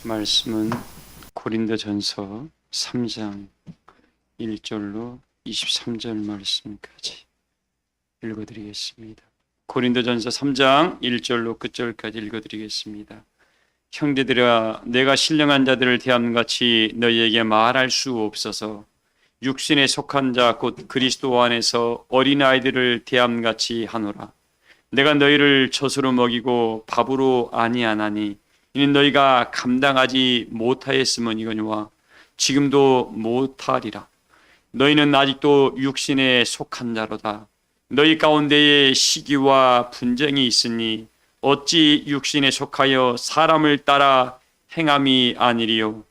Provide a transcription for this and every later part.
말씀은 고린도전서 3장 1절로 23절 말씀까지 읽어드리겠습니다. 고린도전서 3장 1절로 끝절까지 읽어드리겠습니다. 형제들아, 내가 신령한 자들을 대함같이 너희에게 말할 수 없어서 육신에 속한 자 곧 그리스도 안에서 어린아이들을 대함같이 하노라. 내가 너희를 젖으로 먹이고 밥으로 아니하나니 이는 너희가 감당하지 못하였음이거니와 지금도 못하리라. 너희는 아직도 육신에 속한 자로다. 너희 가운데에 시기와 분쟁이 있으니 어찌 육신에 속하여 사람을 따라 행함이 아니리요.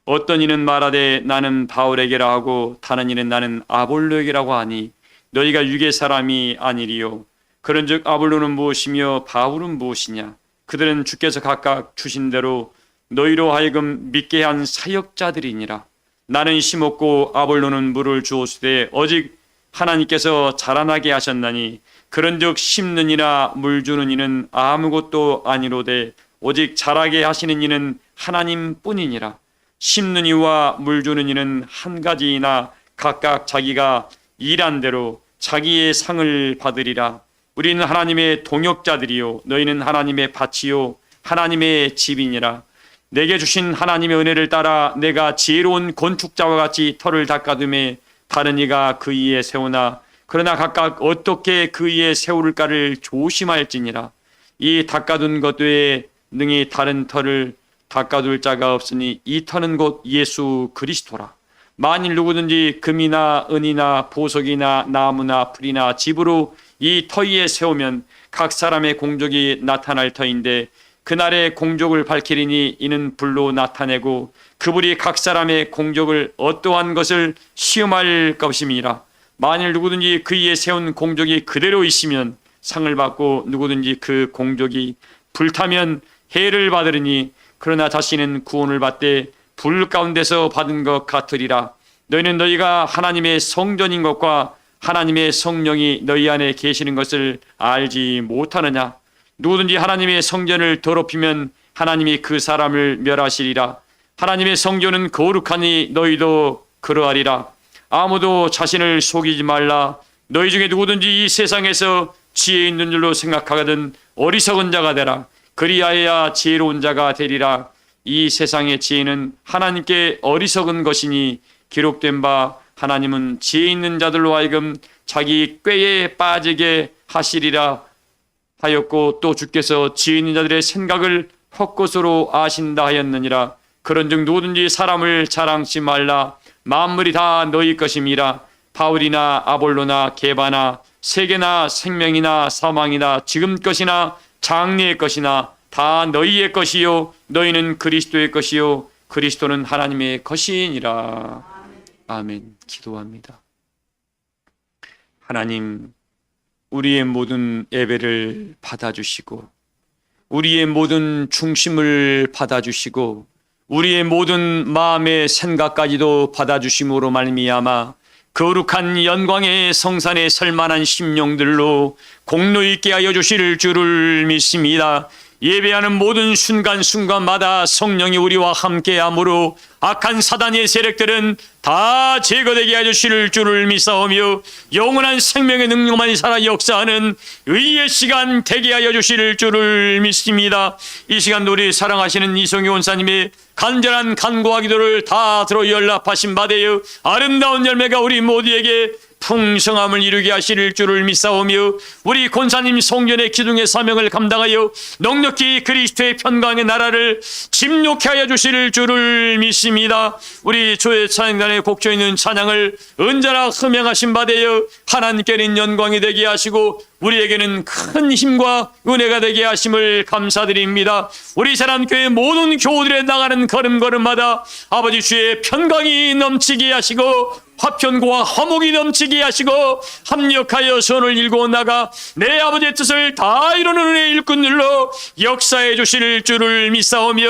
어떤 이는 말하되 나는 바울에게라 하고 다른 이는 나는 아볼로에게라고 하니 너희가 육의 사람이 아니리요. 그런즉 아볼로는 무엇이며 바울은 무엇이냐? 그들은 주께서 각각 주신 대로 너희로 하여금 믿게 한 사역자들이니라. 나는 심었고 아볼로는 물을 주었으되 오직 하나님께서 자라나게 하셨나니 그런즉 심는 이나 물 주는 이는 아무것도 아니로되 오직 자라게 하시는 이는 하나님뿐이니라. 심는 이와 물 주는 이는 한 가지이나 각각 자기가 일한 대로 자기의 상을 받으리라. 우리는 하나님의 동역자들이요 너희는 하나님의 밭이요 하나님의 집이니라. 내게 주신 하나님의 은혜를 따라 내가 지혜로운 건축자와 같이 터를 닦아둠에 다른 이가 그 위에 세우나 그러나 각각 어떻게 그 위에 세울까를 조심할지니라. 이 닦아둔 것 외에 능히 다른 터를 닦아둘 자가 없으니 이 터는 곧 예수 그리스도라. 만일 누구든지 금이나 은이나 보석이나 나무나 풀이나 집으로 이 터 위에 세우면 각 사람의 공적이 나타날 터인데 그날의 공적을 밝히리니 이는 불로 나타내고 그 불이 각 사람의 공적을 어떠한 것을 시험할 것임이라. 만일 누구든지 그 위에 세운 공적이 그대로 있으면 상을 받고 누구든지 그 공적이 불타면 해를 받으리니 그러나 자신은 구원을 받되 불 가운데서 받은 것 같으리라. 너희는 너희가 하나님의 성전인 것과 하나님의 성령이 너희 안에 계시는 것을 알지 못하느냐? 누구든지 하나님의 성전을 더럽히면 하나님이 그 사람을 멸하시리라. 하나님의 성전은 거룩하니 너희도 그러하리라. 아무도 자신을 속이지 말라. 너희 중에 누구든지 이 세상에서 지혜 있는 줄로 생각하거든 어리석은 자가 되라. 그리하여야 지혜로운 자가 되리라. 이 세상의 지혜는 하나님께 어리석은 것이니 기록된 바 하나님은 지혜 있는 자들로 하여금 자기 꾀에 빠지게 하시리라 하였고 또 주께서 지혜 있는 자들의 생각을 헛것으로 아신다 하였느니라. 그런즉 누구든지 사람을 자랑치 말라. 만물이 다 너희 것임이라. 바울이나 아볼로나 게바나 세계나 생명이나 사망이나 지금 것이나 장래의 것이나 다 너희의 것이요 너희는 그리스도의 것이요 그리스도는 하나님의 것이니라. 아멘. 기도합니다. 하나님, 우리의 모든 예배를 받아주시고 우리의 모든 중심을 받아주시고 우리의 모든 마음의 생각까지도 받아주심으로 말미암아 거룩한 영광의 성산에 설 만한 심령들로 공로 있게 하여 주실 줄을 믿습니다. 예배하는 모든 순간순간마다 성령이 우리와 함께하므로 악한 사단의 세력들은 다 제거되게 해주실 줄을 믿사오며 영원한 생명의 능력만이 살아 역사하는 의의 시간 되게 하여 주실 줄을 믿습니다. 이 시간도 우리 사랑하시는 이성희 원사님의 간절한 간구와 기도를 다 들어 연락하신 바되어 아름다운 열매가 우리 모두에게 풍성함을 이루게 하실 줄을 믿사오며 우리 권사님 성전의 기둥의 사명을 감당하여 넉넉히 그리스도의 평강의 나라를 침노케 하여 주실 줄을 믿습니다. 우리 교회 찬양단에 곡조 있는 찬양을 언제나 흠양하신 바되어 하나님께는 영광이 되게 하시고 우리에게는 큰 힘과 은혜가 되게 하심을 감사드립니다. 우리 사랑교회 모든 교우들의 나가는 걸음걸음마다 아버지 주의 평강이 넘치게 하시고 화평과 화목이 넘치게 하시고 합력하여 선을 일궈 나가 내 아버지의 뜻을 다 이루는 은혜의 일꾼들로 역사해 주실 줄을 믿사오며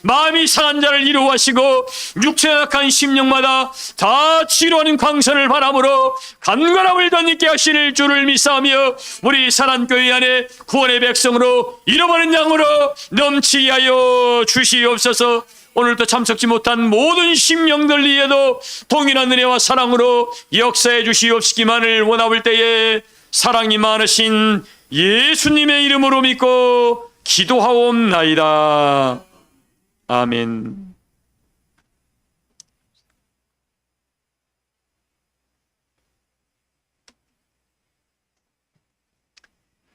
마음이 상한 자를 이루하시고 육체가 약한 심령마다 다 치료하는 광선을 바람으로 간절함을 덧있게 하실 줄을 믿사오며 우리 사랑교회 안에 구원의 백성으로 잃어버린 양으로 넘치게 하여 주시옵소서. 오늘도 참석지 못한 모든 심령들 위에도 동일한 은혜와 사랑으로 역사해 주시옵시기만을 원하올 때에 사랑이 많으신 예수님의 이름으로 믿고 기도하옵나이다. 아멘.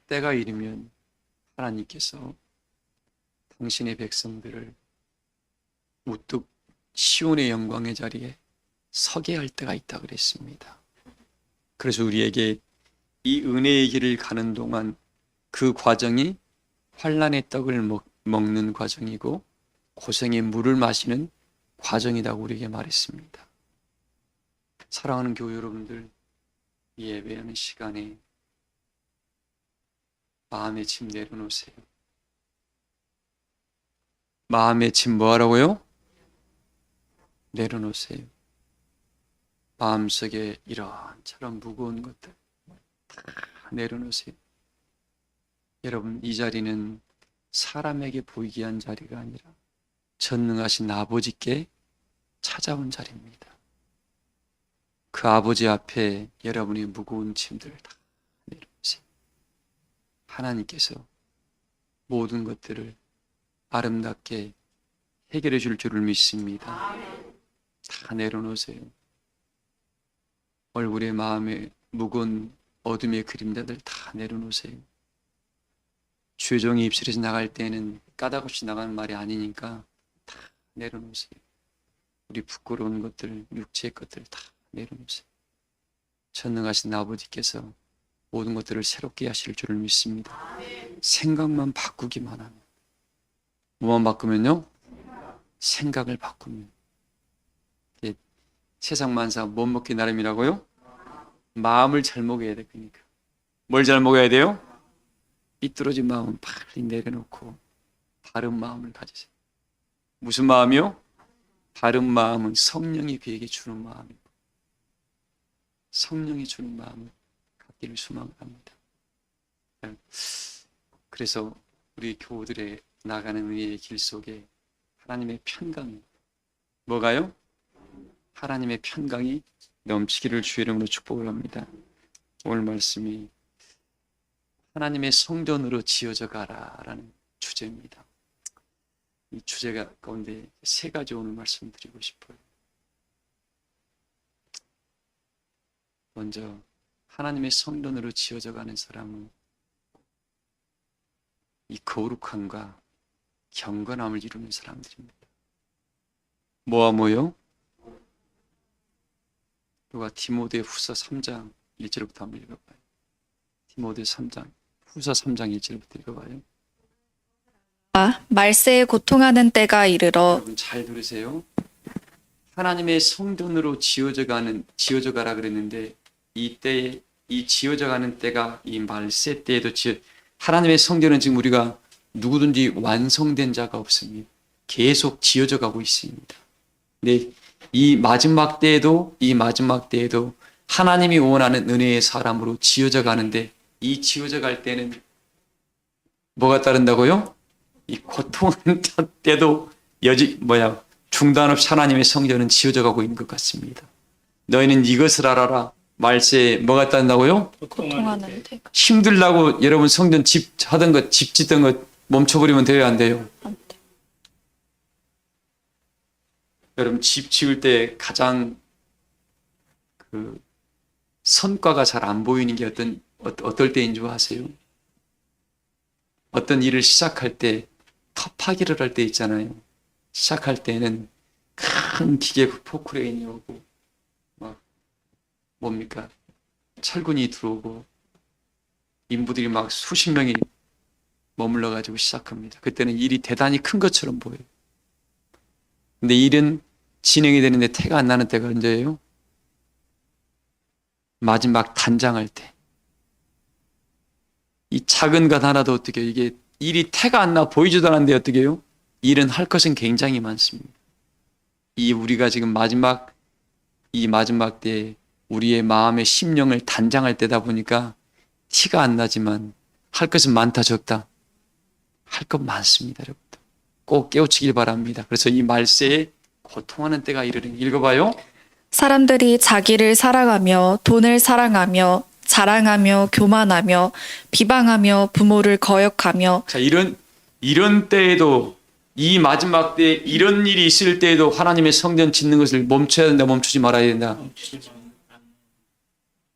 때가 이르면 하나님께서 당신의 백성들을 우뚝 시온의 영광의 자리에 서게 할 때가 있다 그랬습니다. 그래서 우리에게 이 은혜의 길을 가는 동안 그 과정이 환난의 떡을 먹는 과정이고 고생의 물을 마시는 과정이라고 우리에게 말했습니다. 사랑하는 교회 여러분들, 예배하는 시간에 마음의 짐 내려놓으세요. 마음의 짐 뭐하라고요? 내려놓으세요. 마음속에 이런저런 무거운 것들 다 내려놓으세요. 여러분, 이 자리는 사람에게 보이게 한 자리가 아니라 전능하신 아버지께 찾아온 자리입니다. 그 아버지 앞에 여러분의 무거운 짐들을 다 내려놓으세요. 하나님께서 모든 것들을 아름답게 해결해 줄 줄을 믿습니다. 다 내려놓으세요. 얼굴에 마음에 무거운 어둠의 그림자들 다 내려놓으세요. 주의 입술에서 나갈 때는 까닭없이 나가는 말이 아니니까 다 내려놓으세요. 우리 부끄러운 것들, 육체의 것들 다 내려놓으세요. 전능하신 아버지께서 모든 것들을 새롭게 하실 줄을 믿습니다. 생각만 바꾸기만 하면. 뭐만 바꾸면요? 생각을 바꾸면. 세상 만사 못 먹기 나름이라고요? 마음을 잘 먹어야 돼. 그러니까 뭘 잘 먹어야 돼요? 삐뚤어진 마음은 빨리 내려놓고 바른 마음을 가지세요. 무슨 마음이요? 바른 마음은 성령이 그에게 주는 마음이고 성령이 주는 마음을 갖기를 소망합니다. 그래서 우리 교우들의 나가는 은혜의 길 속에 하나님의 평강이 뭐가요? 하나님의 평강이 넘치기를 주의 이름으로 축복을 합니다. 오늘 말씀이 하나님의 성전으로 지어져 가라라는 주제입니다. 이 주제가 가운데 세 가지 오늘 말씀드리고 싶어요. 먼저 하나님의 성전으로 지어져 가는 사람은 이 거룩함과 경건함을 이루는 사람들입니다. 뭐와 뭐요? 누가 디모데후서 3장 1절부터 한번 읽어봐요. 디모데 3장 후서 3장 1절부터 읽어봐요. 말세에 고통하는 때가 이르러 여러분 잘 들으세요. 하나님의 성전으로 지어져 가라 그랬는데 이 때에 이 지어져 가는 때가 이 말세 때에도 하나님의 성전은 지금 우리가 누구든지 완성된 자가 없습니다. 계속 지어져 가고 있습니다. 근데 이 마지막 때에도 하나님이 원하는 은혜의 사람으로 지어져 가는데 이 지어져 갈 때는 뭐가 따른다고요? 이 고통하는 때도 중단 없이 하나님의 성전은 지어져 가고 있는 것 같습니다. 너희는 이것을 알아라. 말세에 뭐가 따른다고요? 고통하는 때가 힘들다고 여러분 성전 집 짓던 것 멈춰버리면 돼요, 안 돼요? 안 돼. 여러분 집 지을 때 가장 그 성과가 잘 안 보이는 게 어떨 때인 줄 아세요? 어떤 일을 시작할 때 터파기를 할 때 있잖아요. 시작할 때는 큰 기계 포크레인이 오고 막 뭡니까? 철근이 들어오고 인부들이 막 수십 명이 머물러 가지고 시작합니다. 그때는 일이 대단히 큰 것처럼 보여요. 근데 일은 진행이 되는데 태가 안 나는 때가 언제예요? 마지막 단장할 때. 이 작은 것 하나도 어떻게 이게 일이 태가 안 나 보이지도 않는데 어떻게 해요? 일은 할 것은 굉장히 많습니다. 우리가 지금 마지막 때에 우리의 마음의 심령을 단장할 때다 보니까 티가 안 나지만 할 것은 많다 적다? 할 것 많습니다, 여러분들. 꼭 깨우치길 바랍니다. 그래서 이 말세에 고통하는 때가 이르리니 읽어봐요. 사람들이 자기를 사랑하며 돈을 사랑하며 자랑하며 교만하며 비방하며 부모를 거역하며 자, 이런 때에도 이 마지막 때 이런 일이 있을 때에도 하나님의 성전 짓는 것을 멈춰야 된다, 멈추지 말아야 된다.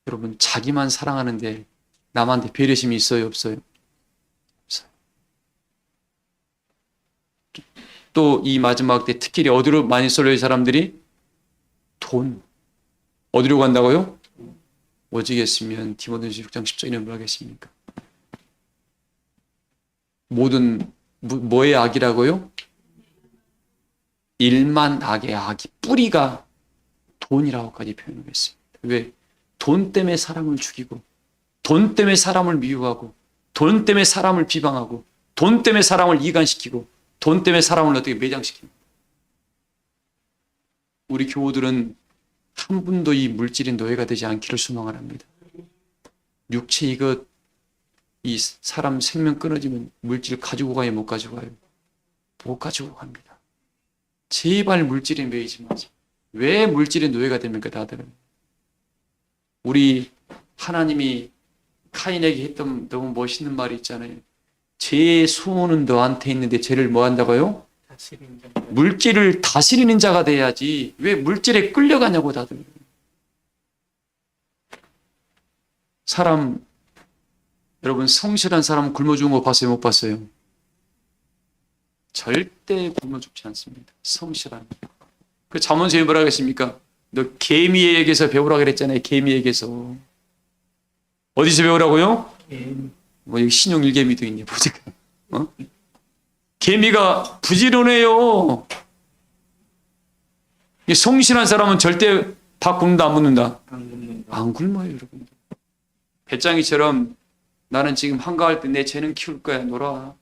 여러분, 자기만 사랑하는데 남한테 배려심이 있어요, 없어요? 없어요. 또 이 마지막 때 특히 어디로 많이 쏠려요, 사람들이? 돈. 어디로 간다고요? 오직했으면 디모데후서 6장 10절에 뭐 하겠습니까? 모든 뭐의 악이라고요? 일만 악의 악이 뿌리가 돈이라고까지 표현했습니다. 왜? 돈 때문에 사람을 죽이고 돈 때문에 사람을 미워하고 돈 때문에 사람을 비방하고 돈 때문에 사람을 이간시키고 돈 때문에 사람을 어떻게 매장시킵니까? 우리 교우들은 한 분도 이 물질의 노예가 되지 않기를 소망합니다. 육체 이것 이 사람 생명 끊어지면 물질 가지고 가요, 못 가지고 가요? 못 가지고 갑니다. 제발 물질에 매이지 마세요. 왜 물질의 노예가 됩니까, 다들은? 우리 하나님이 카인에게 했던 너무 멋있는 말이 있잖아요. 죄의 소원은 너한테 있는데 죄를 뭐 한다고요? 물질을 다스리는 자가 돼야지. 왜 물질에 끌려가냐고 다들. 사람, 여러분 성실한 사람 굶어 죽은 거 봤어요, 못 봤어요? 절대 굶어 죽지 않습니다. 성실한. 그 잠언서에 뭐라 그랬습니까? 너 개미에게서 배우라 그랬잖아요. 개미에게서. 어디서 배우라고요? 뭐 여기 신용 일개미도 있네. 보니까. 개미가 부지런해요. 성실한 사람은 절대 밥 굶는다, 안 굶는다? 안 굶어요, 여러분. 배짱이처럼 나는 지금 한가할 때 내 재능 키울 거야, 놀아.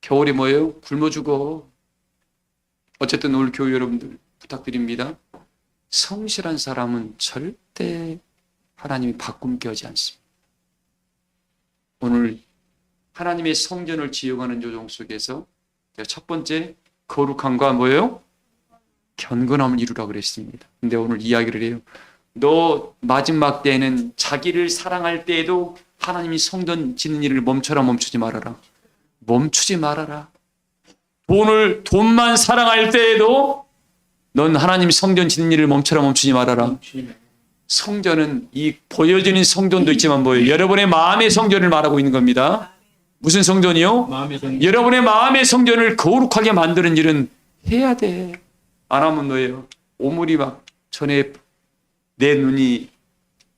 겨울에 뭐예요? 굶어 죽어. 어쨌든 오늘 교회 여러분들 부탁드립니다. 성실한 사람은 절대 하나님이 밥 굶게 하지 않습니다. 오늘 하나님의 성전을 지어가는 요정 속에서 첫 번째 거룩함과 뭐예요? 견건함을 이루라 그랬습니다. 근데 오늘 이야기를 해요. 너 마지막 때에는 자기를 사랑할 때에도 하나님이 성전 짓는 일을 멈춰라, 멈추지 말아라. 멈추지 말아라. 돈만 사랑할 때에도 넌 하나님 성전 짓는 일을 멈춰라, 멈추지 말아라. 성전은 이 보여지는 성전도 있지만 뭐예요? 여러분의 마음의 성전을 말하고 있는 겁니다. 무슨 성전이요? 여러분의 마음의 성전을 거룩하게 만드는 일은 해야 돼. 안 하면 뭐예요? 오물이 막 전에 내 눈이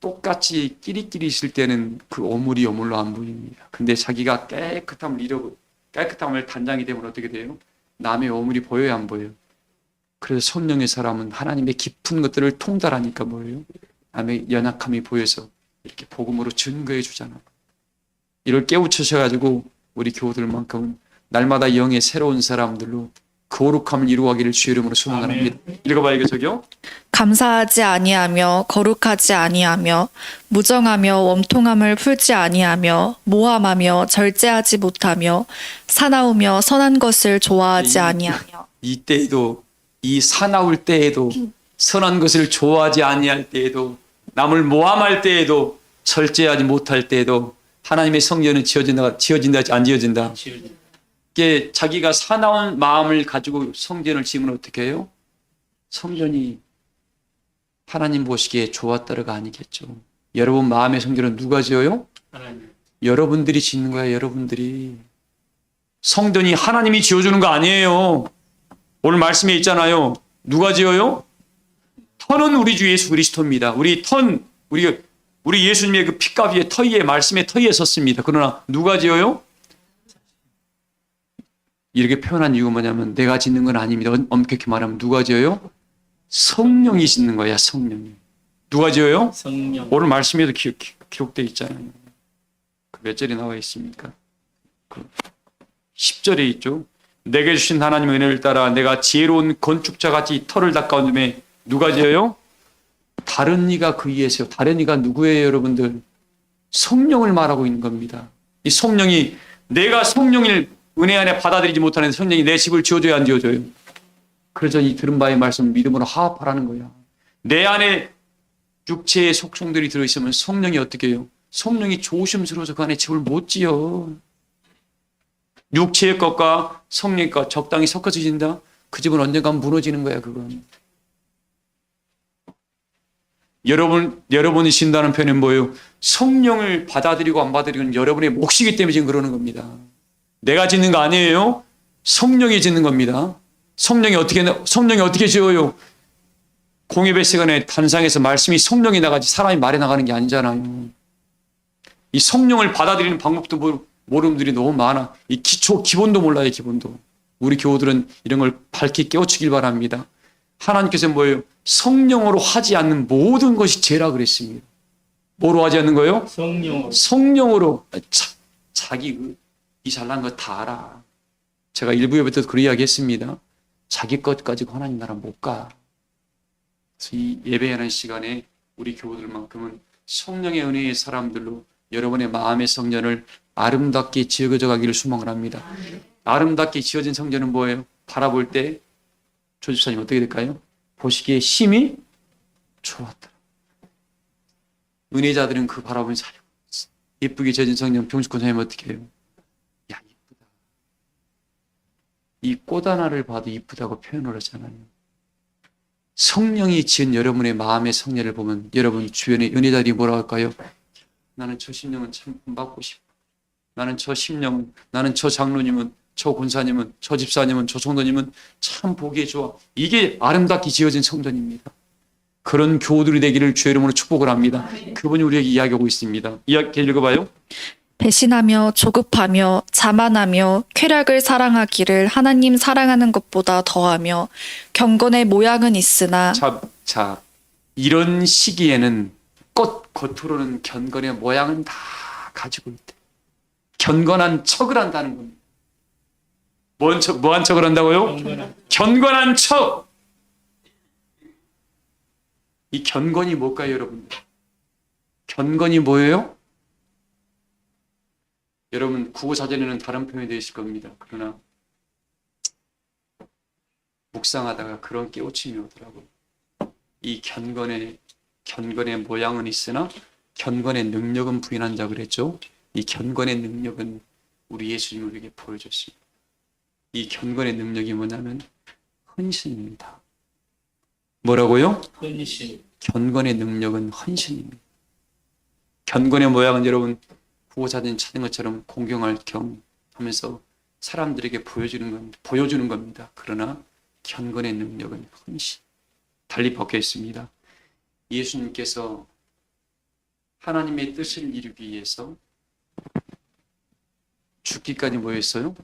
똑같이 끼리끼리 있을 때는 그 오물이 오물로 안 보입니다. 근데 자기가 깨끗함을 단장이 되면 어떻게 돼요? 남의 오물이 보여야 안 보여요? 그래서 성령의 사람은 하나님의 깊은 것들을 통달하니까 뭐예요? 남의 연약함이 보여서 이렇게 복음으로 증거해 주잖아요. 이걸 깨우치셔가지고 우리 교우들만큼은 날마다 영의 새로운 사람들로 거룩함을 이루어가기를 주의 이름으로 소망합니다. 읽어봐요, 이거 저기요. 감사하지 아니하며 거룩하지 아니하며 무정하며 웜통함을 풀지 아니하며 모함하며 절제하지 못하며 사나우며 선한 것을 좋아하지 아니하며 이때에도 이 사나울 때에도 선한 것을 좋아하지 아니할 때에도 남을 모함할 때에도 절제하지 못할 때에도 하나님의 성전은 지어진다 안 지어진다? 이게 자기가 사나운 마음을 가지고 성전을 지으면 어떻게 해요? 성전이 하나님 보시기에 좋았다가 아니겠죠. 여러분 마음의 성전은 누가 지어요? 하나님. 여러분들이 짓는 거야, 여러분들이. 성전이 하나님이 지어주는 거 아니에요. 오늘 말씀에 있잖아요. 누가 지어요? 터는 우리 주 예수 그리스도입니다. 우리 예수님의 그 핏값 위에 터위에 말씀의 터위에 섰습니다. 그러나 누가 지어요? 이렇게 표현한 이유가 뭐냐면 내가 짓는 건 아닙니다. 엄격히 말하면 누가 지어요? 성령이 짓는 거야, 성령이. 누가 지어요? 성령. 오늘 말씀에도 기록되어 있잖아요. 몇 절에 나와 있습니까? 10절에 있죠. 내게 주신 하나님의 은혜를 따라 내가 지혜로운 건축자같이 터를 닦아온음에 누가 지어요? 다른 이가 그 위에서요. 다른 이가 누구예요, 여러분들? 성령을 말하고 있는 겁니다. 이 성령이 내가 성령을 은혜 안에 받아들이지 못하는 성령이 내 집을 지어줘야 안 지어줘요? 그래서 이 들은 바의 말씀을 믿음으로 화합하라는 거야. 내 안에 육체의 속성들이 들어있으면 성령이 어떻게 해요? 성령이 조심스러워서 그 안에 집을 못 지어. 육체의 것과 성령의 것 적당히 섞어서 진다? 그 집은 언젠가 무너지는 거야, 그건. 여러분이 신다는 표현은 뭐예요? 성령을 받아들이고 안 받아들이는 여러분의 몫이기 때문에 지금 그러는 겁니다. 내가 짓는 거 아니에요. 성령이 짓는 겁니다. 성령이 어떻게 지어요? 공예배 시간에 단상에서 말씀이 성령이 나가지 사람이 말해 나가는 게 아니잖아요. 이 성령을 받아들이는 방법도 모르는 분들이 너무 많아. 이 기본도 몰라요, 기본도. 우리 교우들은 이런 걸 밝히 깨우치길 바랍니다. 하나님께서 뭐예요? 성령으로 하지 않는 모든 것이 죄라 그랬습니다. 뭐로 하지 않는 거예요? 성령으로. 자기 이 잘난 거 다 알아. 제가 일부 예배 때도 그런 이야기 했습니다. 자기 것 가지고 하나님 나라 못 가. 그래서 이 예배하는 시간에 우리 교우들만큼은 성령의 은혜의 사람들로 여러분의 마음의 성전을 아름답게 지어져 가기를 소망을 합니다. 아름답게 지어진 성전은 뭐예요? 바라볼 때 조집사님 어떻게 될까요? 보시기에 심히 좋았다. 은혜자들은 그 바라보면 살고 예쁘게 지어진 성전 병식권 선생님 어떻게 해요? 야, 이쁘다. 이 꽃 하나를 봐도 이쁘다고 표현을 하잖아요. 성령이 지은 여러분의 마음의 성녀를 보면 여러분 주변의 은혜자들이 뭐라 할까요? 나는 저 심령은 참 본받고 싶어. 나는 저 심령은, 나는 저 장로님은, 저 권사님은, 저 집사님은, 저 성도님은 참 보기에 좋아. 이게 아름답게 지어진 성전입니다. 그런 교우들이 되기를 주의 이름으로 축복을 합니다. 그분이 우리에게 이야기하고 있습니다. 이야기 읽어봐요. 배신하며 조급하며 자만하며 쾌락을 사랑하기를 하나님 사랑하는 것보다 더하며 경건의 모양은 있으나 자, 이런 시기에는 겉으로는 견건의 모양은 다 가지고 있대. 견건한 척을 한다는 겁니다. 뭐한 척을 한다고요? 견건한 척. 이 견건이 뭘까요, 여러분들? 견건이 뭐예요? 여러분 국어사전에는 다른 표현이 되어 있을 겁니다. 그러나 묵상하다가 그런 깨우침이 오더라고요. 이 견건의 모양은 있으나 견건의 능력은 부인한 자 그랬죠. 이 견건의 능력은 우리 예수님이 우리에게 보여줬습니다. 이 견건의 능력이 뭐냐면 헌신입니다. 뭐라고요? 헌신. 견건의 능력은 헌신입니다. 견건의 모양은 여러분 구호사진 찾은 것처럼 공경할 겸 하면서 사람들에게 보여주는 겁니다. 그러나 견건의 능력은 헌신. 달리 박혀 있습니다. 예수님께서 하나님의 뜻을 이루기 위해서 죽기까지 뭐 했어요?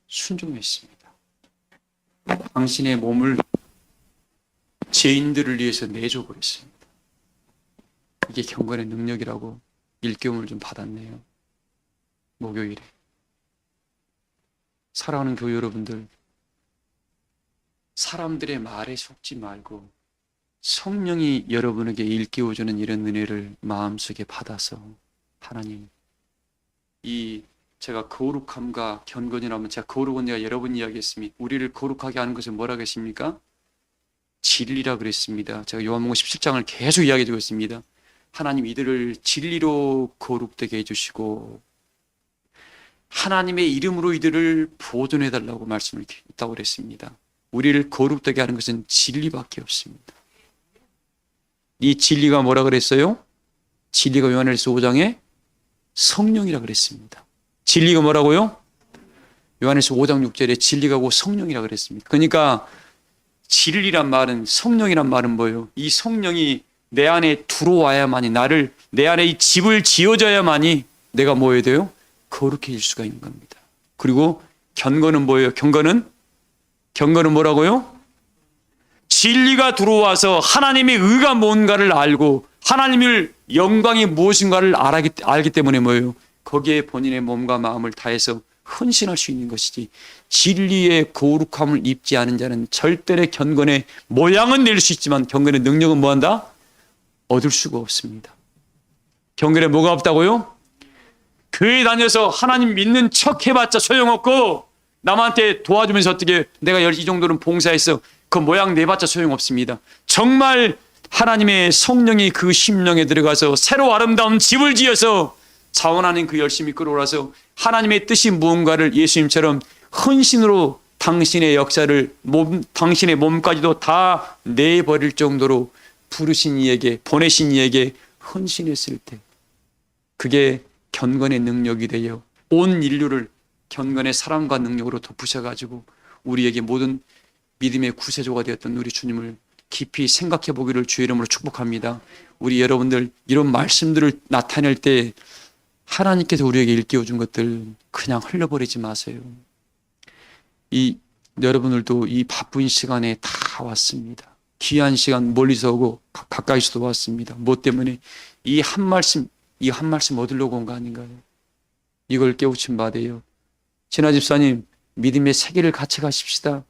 순종했습니다. 당신의 몸을 죄인들을 위해서 내줘버렸습니다. 이게 경건의 능력이라고 일깨움을 좀 받았네요. 목요일에. 사랑하는 교회 여러분들, 사람들의 말에 속지 말고 성령이 여러분에게 일깨워주는 이런 은혜를 마음속에 받아서 하나님, 제가 거룩함과 견건이라면 제가 거룩은 내가 여러 번 이야기했습니다. 우리를 거룩하게 하는 것은 뭐라고 했습니까? 진리라 그랬습니다. 제가 요한복음 17장을 계속 이야기해주고 있습니다. 하나님 이들을 진리로 거룩되게 해주시고 하나님의 이름으로 이들을 보존해달라고 말씀을 했다고 그랬습니다. 우리를 거룩되게 하는 것은 진리밖에 없습니다. 이 진리가 뭐라 그랬어요? 진리가 요한일서 5장에 성령이라 그랬습니다. 진리가 뭐라고요? 요한일서 5장 6절에 진리가 고 성령이라 그랬습니다. 그러니까 진리란 말은, 성령이란 말은 뭐예요? 이 성령이 내 안에 들어와야만이, 내 안에 이 집을 지어져야만이 내가 뭐 해야 돼요? 거룩해질 수가 있는 겁니다. 그리고 견건은 뭐예요? 견건은 뭐라고요? 진리가 들어와서 하나님의 의가 뭔가를 알고 하나님의 영광이 무엇인가를 알기 때문에 뭐예요? 거기에 본인의 몸과 마음을 다해서 헌신할 수 있는 것이지, 진리의 거룩함을 입지 않은 자는 절대의 견건의 모양은 낼 수 있지만 견건의 능력은 뭐한다? 얻을 수가 없습니다. 견건에 뭐가 없다고요? 교회 다녀서 하나님 믿는 척 해봤자 소용없고, 남한테 도와주면서 어떻게 내가 이 정도는 봉사했어, 그 모양 내봤자 소용없습니다. 정말 하나님의 성령이 그 심령에 들어가서 새로 아름다운 집을 지어서 자원하는 그 열심이 끌어올라서 하나님의 뜻이 무언가를 예수님처럼 헌신으로 당신의 역사를 당신의 몸까지도 다 내버릴 정도로 부르신 이에게, 보내신 이에게 헌신했을 때, 그게 경건의 능력이 되어 온 인류를 경건의 사랑과 능력으로 덮으셔가지고 우리에게 모든 믿음의 구세주가 되었던 우리 주님을 깊이 생각해 보기를 주의 이름으로 축복합니다. 우리 여러분들 이런 말씀들을 나타낼 때 하나님께서 우리에게 일깨워 준 것들 그냥 흘려버리지 마세요. 여러분들도 이 바쁜 시간에 다 왔습니다. 귀한 시간 멀리서 오고 가까이서도 왔습니다. 뭐 때문에? 이 한 말씀 얻으려고 온 거 아닌가요? 이걸 깨우침 받아요. 진아 집사님, 믿음의 세계를 같이 가십시다.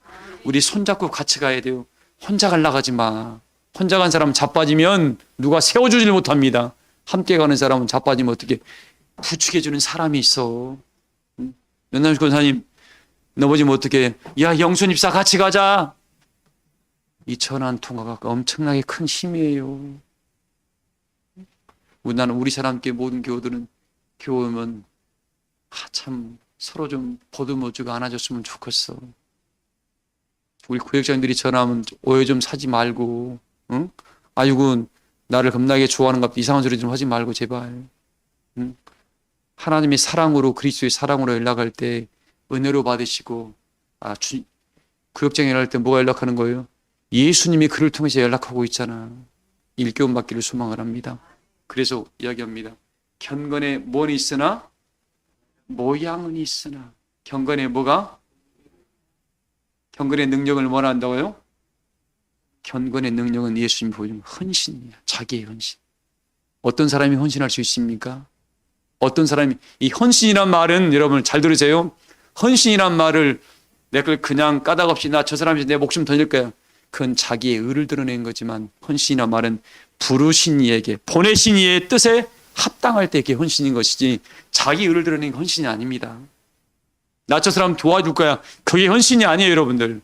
우리 손잡고 같이 가야 돼요. 혼자 갈라가지 마. 혼자 간 사람은 자빠지면 누가 세워주질 못합니다. 함께 가는 사람은 자빠지면 어떻게 부축해주는 사람이 있어. 연남식 권사님 넘어지면 어떻게, 야 영순 입사 같이 가자. 이 전화 통화가 엄청나게 큰 힘이에요. 나는 우리 사람께 모든 교우들은 교우면 참 서로 좀 보듬어주고 안아줬으면 좋겠어. 우리 구역장님들이 전화하면 오해 좀 사지 말고, 응? 아이고 나를 겁나게 좋아하는 것 같아, 이상한 소리 좀 하지 말고 제발. 응? 하나님의 사랑으로, 그리스도의 사랑으로 연락할 때 은혜로 받으시고, 구역장에 할 때 뭐가 연락하는 거예요? 예수님이 그를 통해서 연락하고 있잖아. 일깨움 받기를 소망을 합니다. 그래서 이야기합니다. 경건에 뭐는 있으나 모양은 있으나, 경건에 뭐가? 경건의 능력을 뭐라 한다고요? 경건의 능력은 예수님이 보여준 헌신이야. 자기의 헌신. 어떤 사람이 헌신할 수 있습니까? 어떤 사람이, 이 헌신이란 말은 여러분 잘 들으세요. 헌신이란 말을 내가 그냥 까닭없이 나 저 사람이 내 목숨 던질 거야, 그건 자기의 의를 드러낸 거지만, 헌신이란 말은 부르신 이에게, 보내신 이의 뜻에 합당할 때 그게 헌신인 것이지, 자기 의를 드러낸 게 헌신이 아닙니다. 나 저 사람 도와줄 거야, 그게 헌신이 아니에요. 여러분들,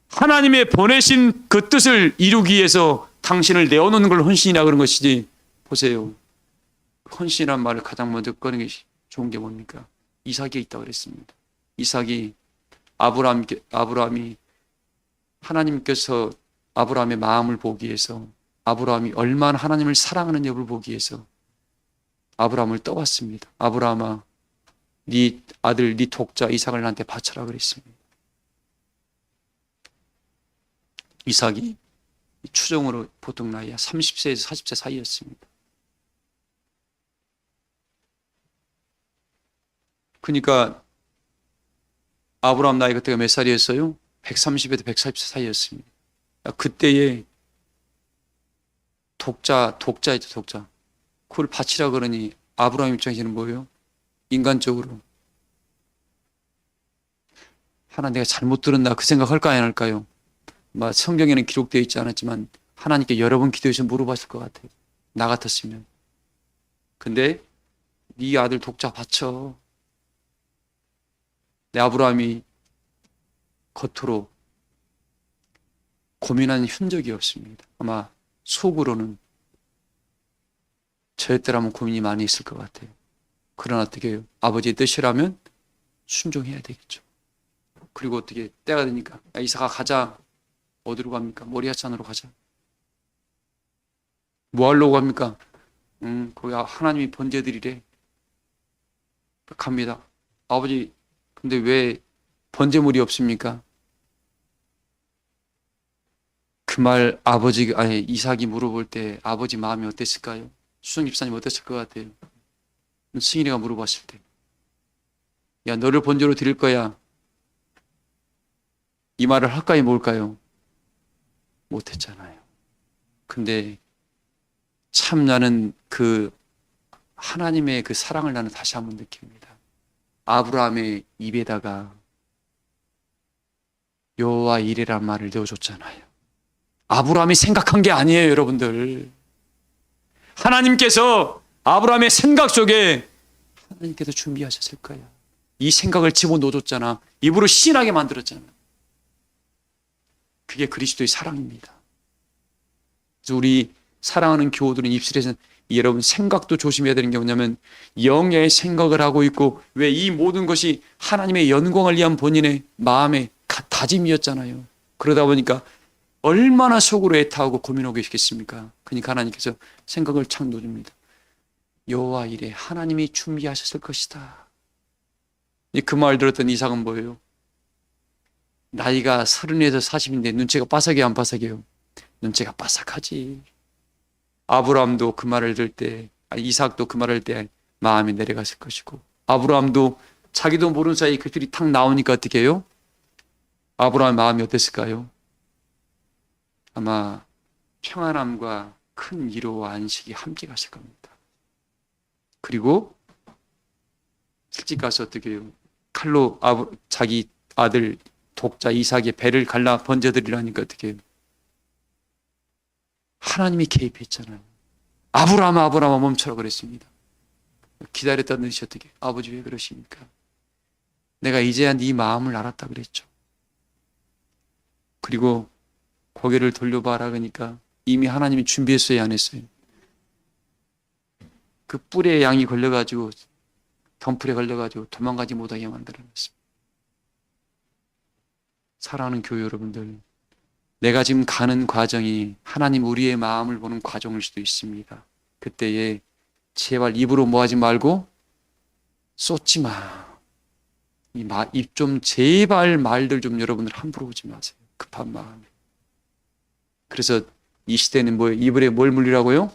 하나님의 보내신 그 뜻을 이루기 위해서 당신을 내어놓는 걸 헌신이라 그런 것이지. 보세요, 헌신이란 말을 가장 먼저 꺼내는 게 좋은 게 뭡니까? 이삭이 있다고 그랬습니다. 이삭이 아브라함이 하나님께서 아브라함의 마음을 보기 위해서, 아브라함이 얼마나 하나님을 사랑하는 여부를 보기 위해서 아브라함을 떠왔습니다. 아브라함아, 네 아들, 네 독자 이삭을 나한테 바쳐라 그랬습니다. 이삭이 추정으로 보통 나이야 30세에서 40세 사이였습니다. 그러니까 아브라함 나이 그때가 몇 살이었어요? 130에서 140세 사이였습니다. 그때의 독자이죠, 독자. 그걸 바치라 그러니 아브라함 입장에서는 뭐예요? 인간적으로 하나 내가 잘못 들었나 그 생각할까 안 할까요? 성경에는 기록되어 있지 않았지만 하나님께 여러 번 기도해서 물어봤을 것 같아요. 나 같았으면. 근데 네 아들 독자 바쳐. 내 아브라함이 겉으로 고민한 흔적이 없습니다. 아마 속으로는 저였더라면 고민이 많이 있을 것 같아요. 그러나 어떻게 해요? 아버지의 뜻이라면 순종해야 되겠죠. 그리고 어떻게 때가 되니까, 야 이삭아 가자. 어디로 갑니까? 모리아산으로 가자. 뭐 하려고 합니까? 거기 하나님이 번제드리래. 갑니다. 아버지, 근데 왜 번제물이 없습니까? 그 말 이삭이 물어볼 때 아버지 마음이 어땠을까요? 수정 집사님 어땠을 것 같아요? 승인이가 물어봤을 때, 야 너를 번제로 드릴 거야, 이 말을 할까요 뭘까요? 못했잖아요. 근데 참 나는 그 하나님의 그 사랑을 나는 다시 한번 느낍니다. 아브라함의 입에다가 여호와 이레란 말을 넣어줬잖아요. 아브라함이 생각한 게 아니에요, 여러분들. 하나님께서 아브라함의 생각 속에 하나님께서 준비하셨을 거야. 이 생각을 집어넣어줬잖아. 입으로 신하게 만들었잖아. 그게 그리스도의 사랑입니다. 그래서 우리 사랑하는 교우들은 입술에서 여러분 생각도 조심해야 되는 게 뭐냐면 영의 생각을 하고 있고, 왜 이 모든 것이 하나님의 영광을 위한 본인의 마음의 다짐이었잖아요. 그러다 보니까 얼마나 속으로 애타하고 고민하고 계시겠습니까? 그러니까 하나님께서 생각을 착 놓습니다. 여호와 이래 하나님이 준비하셨을 것이다. 그 말 들었던 이삭은 뭐예요? 나이가 30에서 40인데 눈치가 빠삭해요, 안 빠삭해요? 눈치가 빠삭하지. 아브라함도 그 말을 들을 때, 이삭도 그 말을 들 때 마음이 내려갔을 것이고, 아브라함도 자기도 모르는 사이에 그들이 탁 나오니까 어떻게 해요? 아브라함의 마음이 어땠을까요? 아마 평안함과 큰 위로와 안식이 함께 갔을 겁니다. 그리고 실직 가서 어떻게 해요? 칼로 자기 아들 독자 이삭의 배를 갈라 번져드리라니까 어떻게 해요? 하나님이 개입했잖아요. 아브라함아 멈춰라 그랬습니다. 기다렸다는 듯이 어떻게, 아버지 왜 그러십니까? 내가 이제야 네 마음을 알았다 그랬죠. 그리고 고개를 돌려봐라 그러니까 이미 하나님이 준비했어요, 안 했어요? 그 뿔에 양이 걸려가지고 덤불에 걸려가지고 도망가지 못하게 만들어놨습니다. 사랑하는 교회 여러분들, 내가 지금 가는 과정이 하나님 우리의 마음을 보는 과정일 수도 있습니다. 그때에 제발 입으로 뭐 하지 말고 쏟지 마. 입 좀 제발 말들 좀 여러분들 함부로 오지 마세요. 급한 마음에. 그래서 이 시대는 뭐예요? 입에 뭘 물리라고요?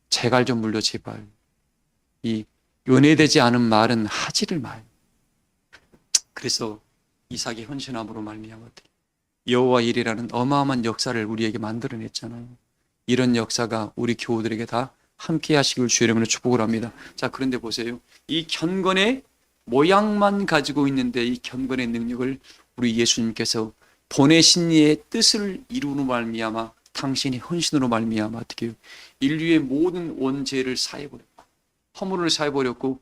재갈 좀 물려 제발. 이 연애되지 않은 말은 하지를 마요. 그래서 이삭의 헌신함으로 말미암아 여호와 일이라는 어마어마한 역사를 우리에게 만들어냈잖아요. 이런 역사가 우리 교우들에게 다 함께 하시길 주의 이름으로 축복을 합니다. 자, 그런데 보세요. 이 견건의 모양만 가지고 있는데 이 견건의 능력을 우리 예수님께서 보내신 이의 뜻을 이루는 말미암아 당신의 헌신으로 말미암아 어떻게 해요? 인류의 모든 원죄를 사해버렸고 허물을 사해버렸고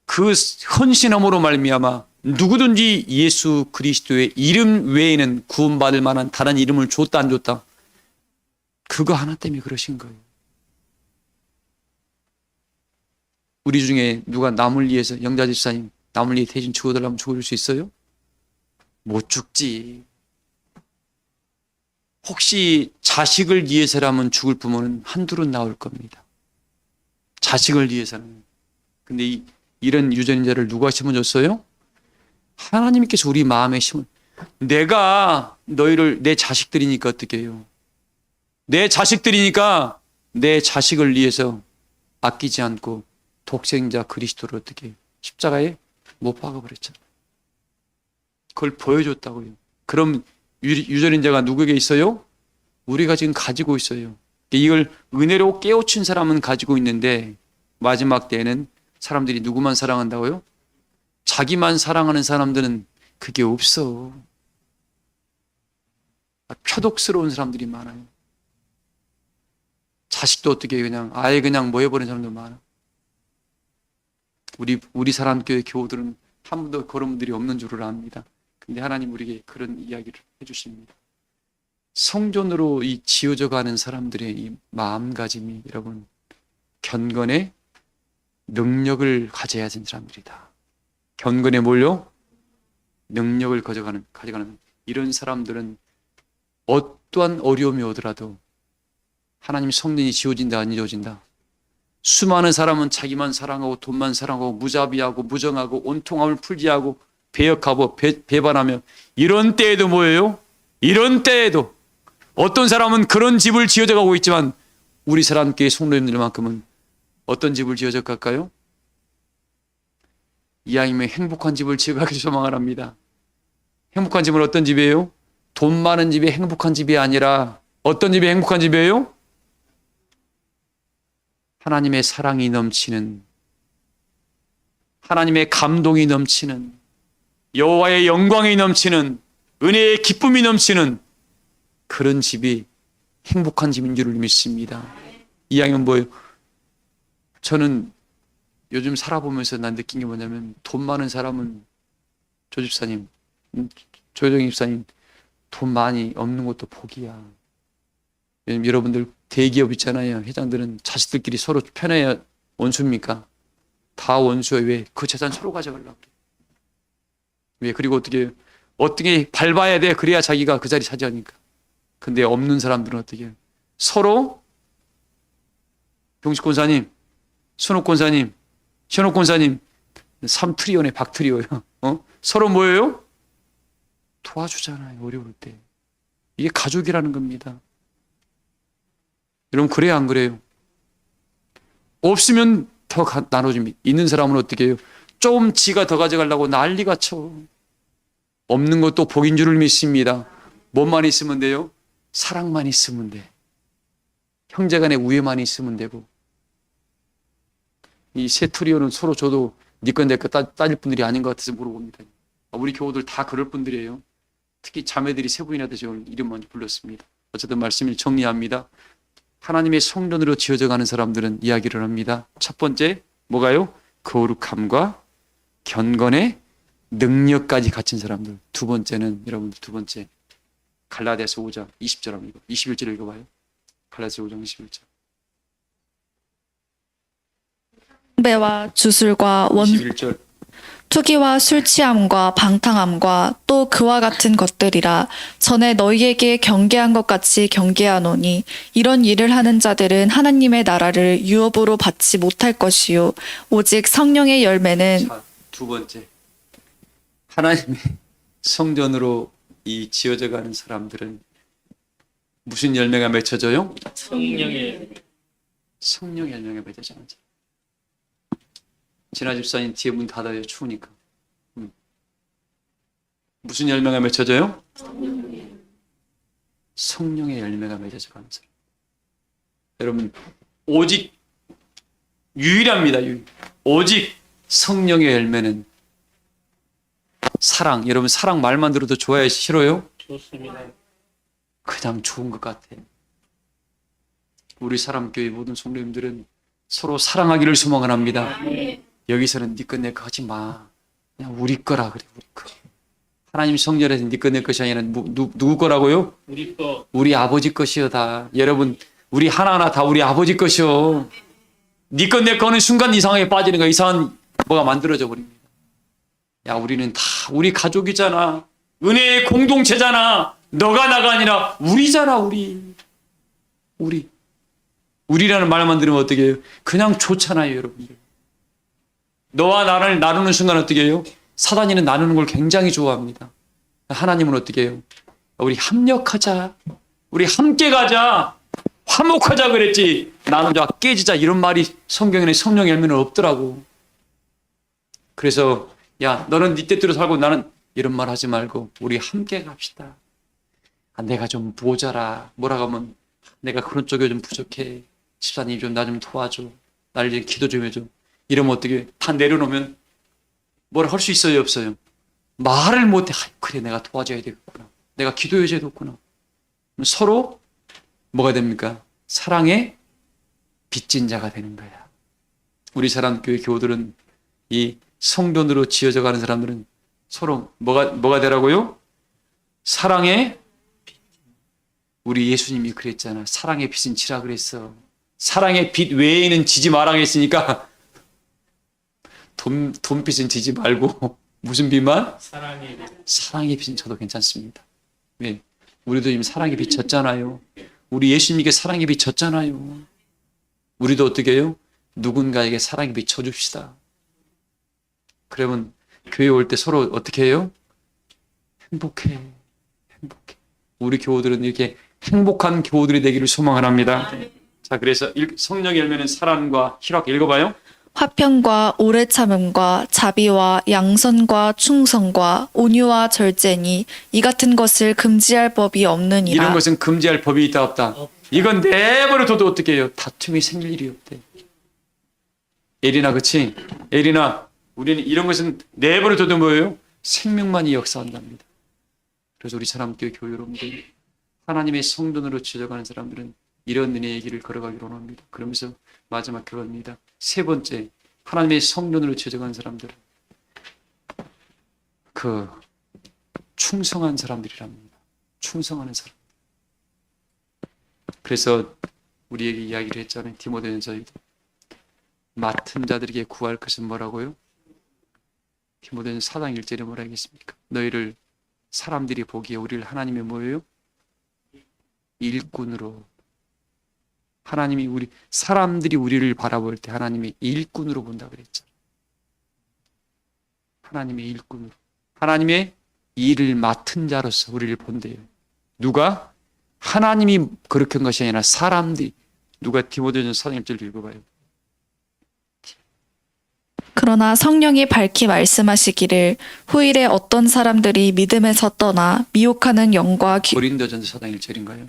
그 헌신함으로 말미암아 누구든지 예수 그리스도의 이름 외에는 구원받을 만한 다른 이름을 줬다 안 줬다? 그거 하나 때문에 그러신 거예요. 우리 중에 누가 남을 위해서 영자 집사님 남을 위해 대신 죽어달라면 죽어줄 수 있어요? 못 죽지. 혹시 자식을 위해서라면 죽을 부모는 한둘은 나올 겁니다. 자식을 위해서는. 근데 이런 유전자를 누가 심어줬어요? 하나님께서 우리 마음에 심은. 내가 너희를 내 자식들이니까 어떻게 해요? 내 자식들이니까 내 자식을 위해서 아끼지 않고 독생자 그리스도를 어떻게 해요? 십자가에 못 박아버렸잖아요. 그걸 보여줬다고요. 그럼 유전인자가 누구에게 있어요? 우리가 지금 가지고 있어요. 이걸 은혜로 깨우친 사람은 가지고 있는데 마지막 때에는 사람들이 누구만 사랑한다고요? 자기만 사랑하는 사람들은 그게 없어. 표독스러운 사람들이 많아요. 자식도 어떻게 그냥 아예 그냥 모여버린 사람도 많아. 우리 사람교회 교우들은 한 번도 그런 분들이 없는 줄을 압니다. 근데 하나님 우리에게 그런 이야기를 해주십니다. 성전으로 이 지어져 가는 사람들의 이 마음가짐이 여러분 견건의 능력을 가져야 되는 사람들이다. 견건에 뭘요? 능력을 가져가는 이런 사람들은 어떠한 어려움이 오더라도 하나님 성전이 지어진다 안 지어진다. 수많은 사람은 자기만 사랑하고 돈만 사랑하고 무자비하고 무정하고 온통함을 풀지하고 배역하고 배반하며 이런 때에도 뭐예요? 이런 때에도 어떤 사람은 그런 집을 지어져 가고 있지만 우리 사람께 성도님들만큼은 어떤 집을 지어져 갈까요? 이왕이면 행복한 집을 지어가기 소망을 합니다. 행복한 집은 어떤 집이에요? 돈 많은 집이 행복한 집이 아니라 어떤 집이 행복한 집이에요? 하나님의 사랑이 넘치는, 하나님의 감동이 넘치는, 여호와의 영광이 넘치는, 은혜의 기쁨이 넘치는 그런 집이 행복한 집인 줄을 믿습니다. 이왕이면 뭐예요? 저는 요즘 살아보면서 난 느낀 게 뭐냐면 돈 많은 사람은 조 집사님, 조정희 집사님 돈 많이 없는 것도 복이야. 요즘 여러분들 대기업 있잖아요. 회장들은 자식들끼리 서로 편해야 원수입니까? 다 원수야. 왜? 그 재산 서로 가져가려고 그래. 왜? 그리고 어떻게 밟아야 돼? 그래야 자기가 그 자리 차지하니까. 근데 없는 사람들은 어떻게 해요? 서로 병식 권사님, 순옥 권사님, 현옥 권사님 3트리오네 박트리오요. 서로 뭐예요? 도와주잖아요. 어려울 때. 이게 가족이라는 겁니다. 여러분 그래야 안 그래요? 없으면 더 나눠줍니다. 있는 사람은 어떻게 해요? 좀 지가 더 가져가려고 난리가 쳐. 없는 것도 복인 줄을 믿습니다. 뭐만 있으면 돼요? 사랑만 있으면 돼. 형제간의 우애만 있으면 되고. 이 세 트리오는 서로 저도 네 건 내 거 따질 분들이 아닌 것 같아서 물어봅니다. 우리 교우들 다 그럴 분들이에요. 특히 자매들이 세 분이나 되죠. 오늘 이름만 불렀습니다. 어쨌든 말씀을 정리합니다. 하나님의 성전으로 지어져 가는 사람들은 이야기를 합니다. 첫 번째 뭐가요? 거룩함과 경건의 능력까지 갖춘 사람들. 두 번째는 여러분들 두 번째 갈라디아서 5장 20절 한번 읽어. 21절 읽어봐요. 갈라디아서 5장 21절. 배와 주술과 21절. 투기와 술 취함과 방탕함과 또 그와 같은 것들이라 전에 너희에게 경계한 것 같이 경계하노니 이런 일을 하는 자들은 하나님의 나라를 유업으로 받지 못할 것이요 오직 성령의 열매는 자, 두 번째. 하나님의 성전으로 이 지어져 가는 사람들은 무슨 열매가 맺혀져요? 성령의 열매가 맺어져요. 진아 집사님 뒤에 문 닫아요. 추우니까. 무슨 열매가 맺혀져요? 성령의 열매가 맺어져 가는 사람. 여러분 오직 유일합니다. 오직 성령의 열매는 사랑. 여러분 사랑 말만 들어도 좋아요? 싫어요? 좋습니다. 그냥 좋은 것 같아요. 우리 사람교회 모든 성도님들은 서로 사랑하기를 소망을 합니다. 여기서는 네 것 내 거 하지 마. 그냥 우리 거라 그래. 우리 거. 하나님 성전에서 네 것 내 것이 아니라 누구 거라고요? 우리 거. 우리 아버지 것이요 다. 여러분 우리 하나하나 다 우리 아버지 것이요. 네 것 내 거는 순간 이상하게 빠지는 거야. 이상한 뭐가 만들어져 버립니다. 야 우리는 다 우리 가족이잖아. 은혜의 공동체잖아. 너가 나가 아니라 우리잖아. 우리라는 말만 들으면 어떻게 해요? 그냥 좋잖아요. 여러분들. 너와 나를 나누는 순간 어떻게 해요? 사단이는 나누는 걸 굉장히 좋아합니다. 하나님은 어떻게 해요? 우리 합력하자. 우리 함께 가자. 화목하자 그랬지. 나누자 깨지자 이런 말이 성경에는 성령 열매는 없더라고. 그래서 야 너는 네 뜻대로 살고 나는 이런 말 하지 말고 우리 함께 갑시다. 내가 좀 모자라. 뭐라고 하면 내가 그런 쪽에 좀 부족해. 집사님 좀 나 좀 도와줘. 나를 이제 기도 좀 해줘. 이러면 어떻게 다 내려놓으면 뭐라 할 수 있어요 없어요? 말을 못해. 그래 내가 도와줘야 되겠구나. 내가 기도해줘야 되겠구나. 서로 뭐가 됩니까? 사랑의 빚진 자가 되는 거야. 우리 사람교회 교우들은 이 성전으로 지어져 가는 사람들은 서로 뭐가 되라고요? 사랑의 우리 예수님이 그랬잖아. 사랑의 빚은 지라 그랬어. 사랑의 빚 외에는 지지 말라 그랬으니까 돈빚은 지지 말고 무슨 빚만? 사랑의 빚은 저도 괜찮습니다. 왜? 우리도 지금 사랑의 빚 졌잖아요. 우리 예수님께 사랑의 빚 졌잖아요. 우리도 어떻게 해요? 누군가에게 사랑의 빚 져줍시다. 그러면 교회 올 때 서로 어떻게 해요? 행복해. 우리 교우들은 이렇게 행복한 교우들이 되기를 소망을 합니다. 자, 그래서 성령의 열매는 사랑과 희락 읽어봐요. 화평과 오래 참음과 자비와 양선과 충성과 온유와 절제니 이 같은 것을 금지할 법이 없느니라. 이런 것은 금지할 법이 있다 없다. 이건 내버려둬도 어떻게 해요? 다툼이 생길 일이 없대. 에리나 그치? 에리나 우리는 이런 것은 내버려둬도 뭐예요? 생명만이 역사한답니다. 그래서 우리 사람교회 교회 여러분들 하나님의 성전으로 지어가는 사람들은 이런 은혜의 길을 걸어가기로 합니다. 그러면서 마지막 그겁니다. 세 번째 하나님의 성전으로 지어져가는 사람들, 그 충성한 사람들이랍니다. 충성하는 사람. 그래서 우리에게 이야기를 했잖아요. 디모데전서 맡은 자들에게 구할 것은 뭐라고요? 디모데전서 4장 1절에 뭐라 하겠습니까? 너희를 사람들이 보기에 우리를 하나님의 뭐예요? 일꾼으로. 사람들이 우리를 바라볼 때 하나님의 일꾼으로 본다 그랬잖아요. 하나님의 일꾼으로. 하나님의 일을 맡은 자로서 우리를 본대요. 누가? 하나님이 그렇게 한 것이 아니라 사람들이. 누가 디모데전서 4장 1절 읽어봐요. 그러나 성령이 밝히 말씀하시기를 후일에 어떤 사람들이 믿음에서 떠나 미혹하는 영과 고린도전서 4장 1절인가요?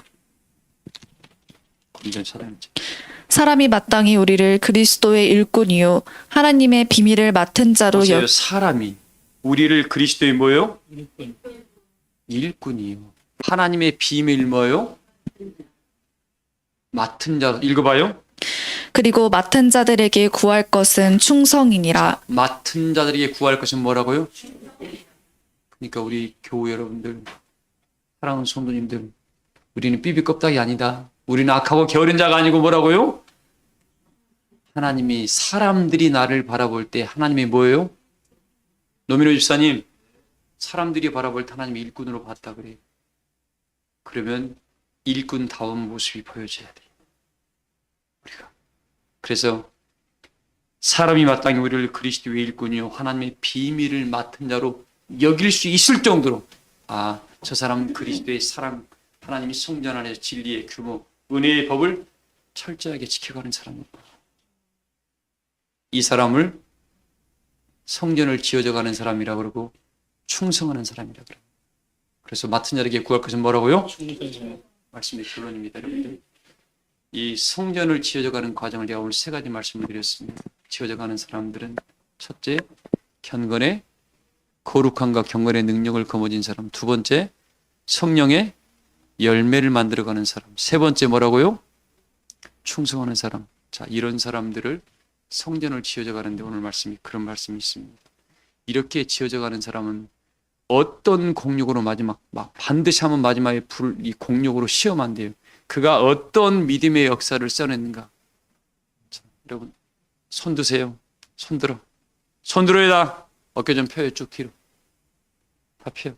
고린도전서 4장 1절. 사람이 마땅히 우리를 그리스도의 일꾼이요 하나님의 비밀을 맡은 자로 보세요. 사람이 우리를 그리스도의 뭐요? 일꾼이요. 하나님의 비밀 뭐요? 맡은 자. 읽어봐요. 그리고 맡은 자들에게 구할 것은 충성이니라. 맡은 자들에게 구할 것은 뭐라고요? 그러니까 우리 교우 여러분들, 사랑하는 성도님들, 우리는 삐삐껍데기 아니다. 우리는 악하고 게으른 자가 아니고 뭐라고요? 하나님이 사람들이 나를 바라볼 때 하나님이 뭐예요? 노민호 집사님, 사람들이 바라볼 때 하나님이 일꾼으로 봤다 그래요. 그러면 일꾼다운 모습이 보여져야 돼요. 우리가. 그래서 사람이 마땅히 우리를 그리스도의 일꾼이요 하나님의 비밀을 맡은 자로 여길 수 있을 정도로 저 사람은 그리스도의 사랑, 하나님이 성전 안에서 진리의 규모, 은혜의 법을 철저하게 지켜가는 사람입니다. 이 사람을 성전을 지어져가는 사람이라고 그러고 충성하는 사람이라고 그래요. 그래서 맡은 자에게 구할 것은 뭐라고요? 말씀의 결론입니다, 여러분들. 이 성전을 지어져가는 과정을 제가 오늘 세 가지 말씀을 드렸습니다. 지어져가는 사람들은 첫째, 경건의 거룩함과 경건의 능력을 거머쥔 사람. 두 번째, 성령의 열매를 만들어가는 사람. 세 번째 뭐라고요? 충성하는 사람. 자, 이런 사람들을 성전을 지어져가는데 오늘 말씀이 그런 말씀이 있습니다. 이렇게 지어져가는 사람은 어떤 공력으로 마지막 반드시 한번 마지막에 이 공력으로 시험한대요. 그가 어떤 믿음의 역사를 써냈는가. 자, 여러분 손 드세요. 손 들어. 손 들어야 다. 어깨 좀 펴요. 쭉 뒤로. 다 펴요.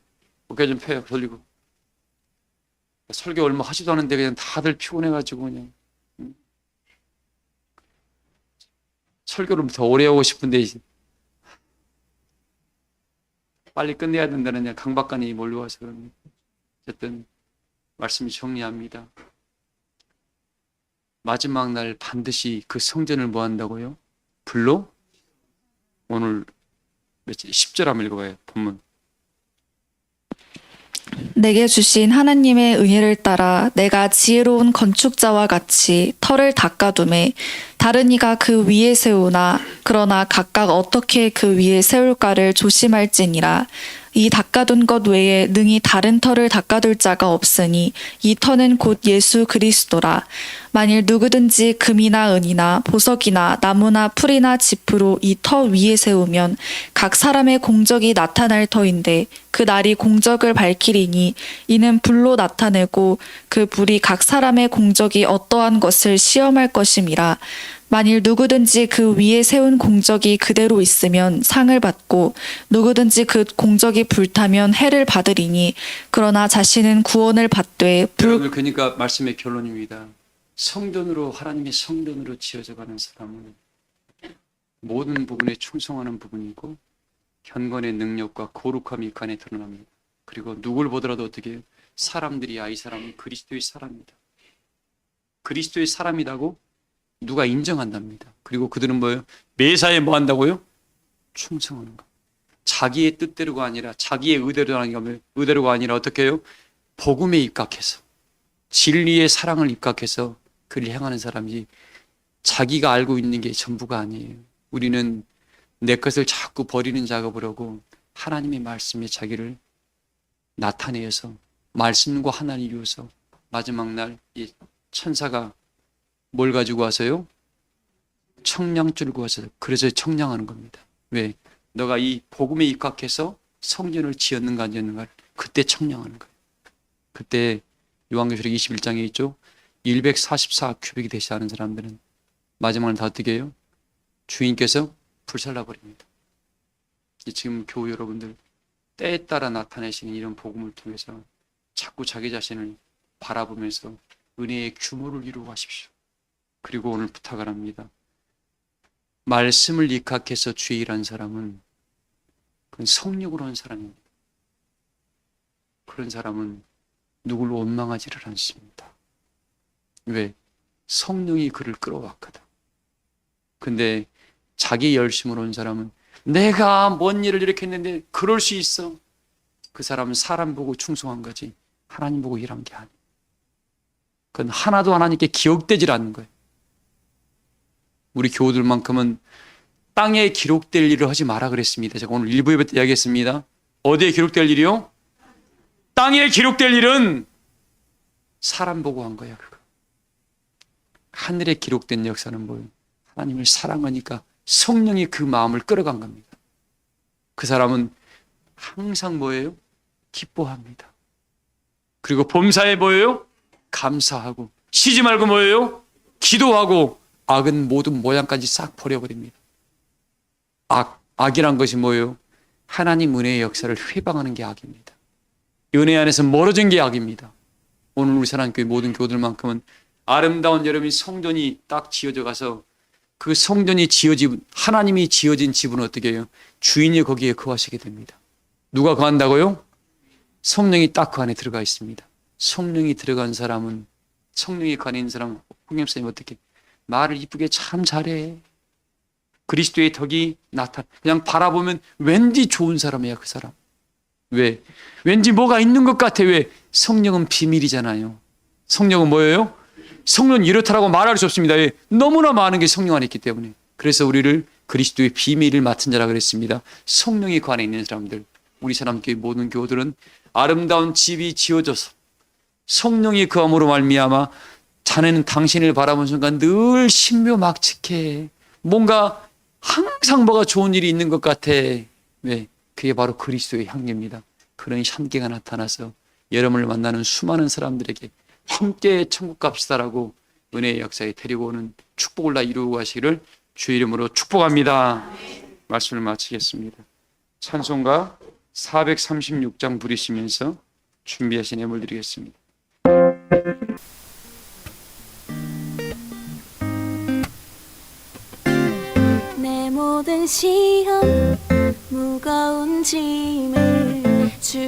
어깨 좀 펴요. 돌리고. 설교 얼마 하지도 않은데 그냥 다들 피곤해가지고 그냥 설교를 더 오래 하고 싶은데 빨리 끝내야 된다는 그냥 강박관이 몰려와서 그럽니다. 어쨌든 말씀이 정리합니다. 마지막 날 반드시 그 성전을 뭐 한다고요? 불로? 오늘 10절 한번 읽어봐요. 본문. 내게 주신 하나님의 은혜를 따라 내가 지혜로운 건축자와 같이 터를 닦아두매 다른 이가 그 위에 세우나 그러나 각각 어떻게 그 위에 세울까를 조심할지니라. 이 닦아둔 것 외에 능히 다른 터를 닦아둘 자가 없으니 이 터는 곧 예수 그리스도라. 만일 누구든지 금이나 은이나 보석이나 나무나 풀이나 짚으로 이 터 위에 세우면 각 사람의 공적이 나타날 터인데 그 날이 공적을 밝히리니 이는 불로 나타내고 그 불이 각 사람의 공적이 어떠한 것을 시험할 것임이라. 만일 누구든지 그 위에 세운 공적이 그대로 있으면 상을 받고 누구든지 그 공적이 불타면 해를 받으리니 그러나 자신은 구원을 받되 여러분 그러니까 말씀의 결론입니다. 성전으로 하나님의 성전으로 지어져가는 사람은 모든 부분에 충성하는 부분이고 경건의 능력과 거룩함이 그 안에 드러납니다. 그리고 누굴 보더라도 어떻게 해요? 사람들이 이 사람은 그리스도의 사람이다. 그리스도의 사람이라고 누가 인정한답니다. 그리고 그들은 뭐예요? 매사에 뭐 한다고요? 충성하는 거. 자기의 뜻대로가 아니라 자기의 의대로가 아니라 어떻게 해요? 복음에 입각해서 진리의 사랑을 입각해서 그를 향하는 사람이 자기가 알고 있는 게 전부가 아니에요. 우리는 내 것을 자꾸 버리는 작업을 하고 하나님의 말씀에 자기를 나타내어서 말씀과 하나를 이루어서 마지막 날 이 천사가 뭘 가지고 와서요? 청량줄을 구하소서. 그래서 청량하는 겁니다. 왜? 너가 이 복음에 입각해서 성전을 지었는가 안 지었는가 그때 청량하는 거예요. 그때 요한계시록 21장에 있죠. 144 큐빅이 되시 하는 사람들은 마지막은 다 어떻게 해요? 주인께서 불살라 버립니다. 지금 교우 여러분들 때에 따라 나타내시는 이런 복음을 통해서 자꾸 자기 자신을 바라보면서 은혜의 규모를 이루어 가십시오. 그리고 오늘 부탁을 합니다. 말씀을 입각해서 주의 일한 사람은 그건 성령으로 한 사람입니다. 그런 사람은 누굴 원망하지를 않습니다. 왜? 성령이 그를 끌어왔거든. 근데 자기 열심으로 온 사람은 내가 뭔 일을 이렇게 했는데 그럴 수 있어. 그 사람은 사람 보고 충성한 거지 하나님 보고 일한 게 아니에요. 그건 하나도 하나님께 기억되질 않는 거예요. 우리 교우들만큼은 땅에 기록될 일을 하지 마라 그랬습니다. 제가 오늘 일부 예배 때 이야기했습니다. 어디에 기록될 일이요? 땅에 기록될 일은 사람 보고 한 거야. 그거. 하늘에 기록된 역사는 뭐예요? 하나님을 사랑하니까 성령이 그 마음을 끌어간 겁니다. 그 사람은 항상 뭐예요? 기뻐합니다. 그리고 범사에 뭐예요? 감사하고 쉬지 말고 뭐예요? 기도하고 악은 모든 모양까지 싹 버려버립니다. 악이란 것이 뭐예요? 하나님 은혜의 역사를 회방하는 게 악입니다. 은혜 안에서 멀어진 게 악입니다. 오늘 우리 사랑교회 모든 교우들만큼은 아름다운 여러분이 성전이 딱 지어져 가서 그 성전이 지어진 하나님이 지어진 집은 어떻게 해요? 주인이 거기에 거하시게 됩니다. 누가 거한다고요? 성령이 딱 그 안에 들어가 있습니다. 성령이 들어간 사람은 성령이 그 안에 있는 사람은 홍님선생님 어떻게 말을 이쁘게 참 잘해. 그리스도의 덕이 그냥 바라보면 왠지 좋은 사람이야 그 사람. 왜? 왠지 뭐가 있는 것 같아. 왜? 성령은 비밀이잖아요. 성령은 뭐예요? 성령은 이렇다라고 말할 수 없습니다. 왜? 너무나 많은 게 성령 안에 있기 때문에. 그래서 우리를 그리스도의 비밀을 맡은 자라 그랬습니다. 성령이 그 안에 있는 사람들, 우리 사람교회 모든 교우들은 아름다운 집이 지어져서 성령이 그 암으로 말미암아 자네는 당신을 바라보는 순간 늘 신묘막측해. 뭔가 항상 뭐가 좋은 일이 있는 것 같아. 왜? 그게 바로 그리스도의 향기입니다. 그런 향기가 나타나서 여러분을 만나는 수많은 사람들에게 함께 천국 갑시다라고 은혜의 역사에 데리고 오는 축복을 다 이루고 가시기를 주의 이름으로 축복합니다. 말씀을 마치겠습니다. 찬송가 436장 부르시면서 준비하신 예물 드리겠습니다. 내 모든 시험 무거운 짐을 주